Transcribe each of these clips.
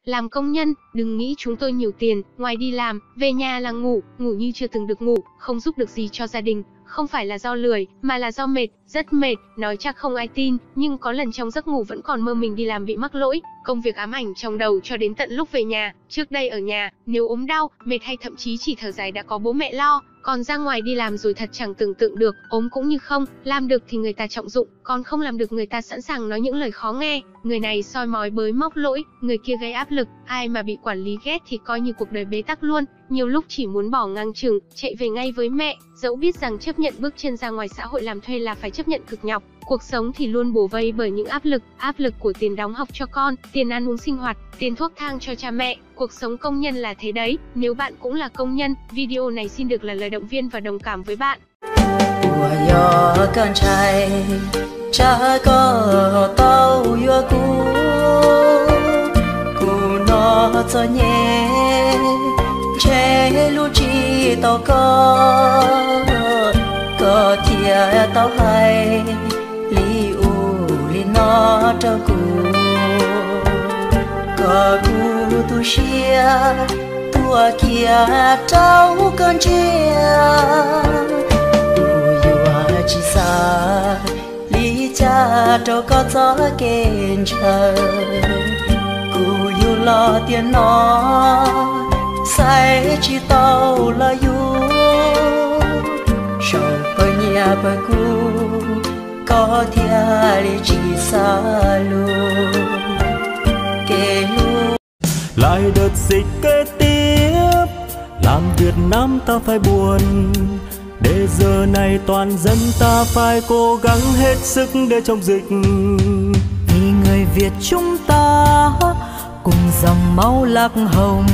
Làm công nhân, đừng nghĩ chúng tôi nhiều tiền, ngoài đi làm, về nhà là ngủ, ngủ như chưa từng được ngủ, không giúp được gì cho gia đình. Không phải là do lười, mà là do mệt, rất mệt, nói chắc không ai tin, nhưng có lần trong giấc ngủ vẫn còn mơ mình đi làm bị mắc lỗi, công việc ám ảnh trong đầu cho đến tận lúc về nhà. Trước đây ở nhà, nếu ốm đau, mệt hay thậm chí chỉ thở dài đã có bố mẹ lo, còn ra ngoài đi làm rồi thật chẳng tưởng tượng được, ốm cũng như không, làm được thì người ta trọng dụng, còn không làm được người ta sẵn sàng nói những lời khó nghe, người này soi mói bới móc lỗi, người kia gây áp lực, ai mà bị quản lý ghét thì coi như cuộc đời bế tắc luôn, nhiều lúc chỉ muốn bỏ ngang chừng, chạy về ngay với mẹ, dẫu biết rằng chấp nhận bước chân ra ngoài xã hội làm thuê là phải chấp nhận cực nhọc. Cuộc sống thì luôn bổ vây bởi những áp lực của tiền đóng học cho con, tiền ăn uống sinh hoạt, tiền thuốc thang cho cha mẹ. Cuộc sống công nhân là thế đấy, nếu bạn cũng là công nhân, video này xin được là lời động viên và đồng cảm với bạn. Cha có tao yêu cu nó cho nhẹ che lu chi tao có thiệt tao hay li u li nó cho cu có cu tu xia tua kia trao con chia chỉ xa lý cha trâu có gió kền trời cụ yêu lo tiền nó say chỉ tàu là yêu sầu bờ nhà bờ cu có thia lý chỉ xa luôn kề luôn lại đợt dịch kế tiếp làm Việt Nam ta phải buồn. Để giờ này toàn dân ta phải cố gắng hết sức để chống dịch. Vì người Việt chúng ta cùng dòng máu lạc hồng,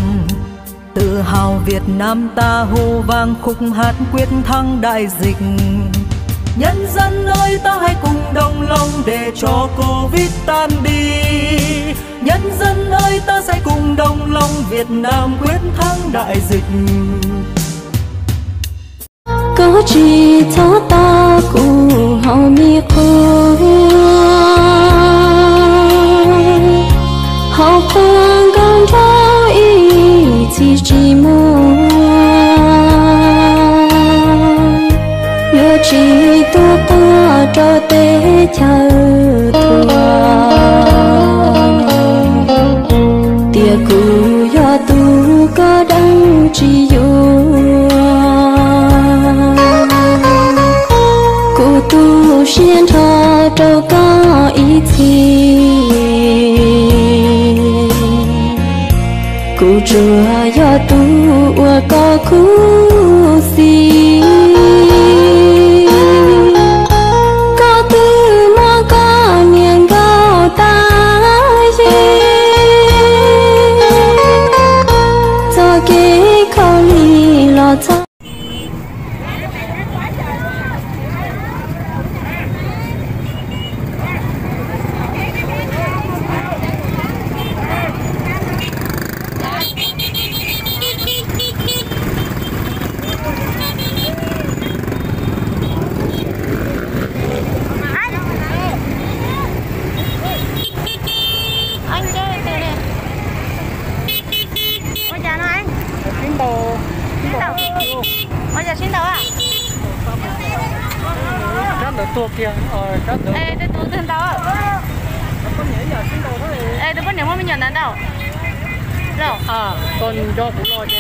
tự hào Việt Nam ta hô vang khúc hát quyết thắng đại dịch. Nhân dân ơi ta hãy cùng đồng lòng để cho Covid tan đi. Nhân dân ơi ta sẽ cùng đồng lòng Việt Nam quyết thắng đại dịch. Có chỉ cho ta cùng hậu mi khôi hậu quang con cháu ý chỉ mong nhớ chỉ tu ta cho tế chờ thua tia cứ do tu có đắng chỉ tu xuyên thọ trâu có ý thì cụ chùa do tu có cú gì có tư mà có miền cao ta gì cho cái khẩu lý lo cho tua kia cá được. Ê, tôi tua tên đâu? Có nhảy giờ xin đồ đó thì. Ê, tôi có nhảy mới nhận đến đâu? Đâu? À, còn do cũng lo chứ.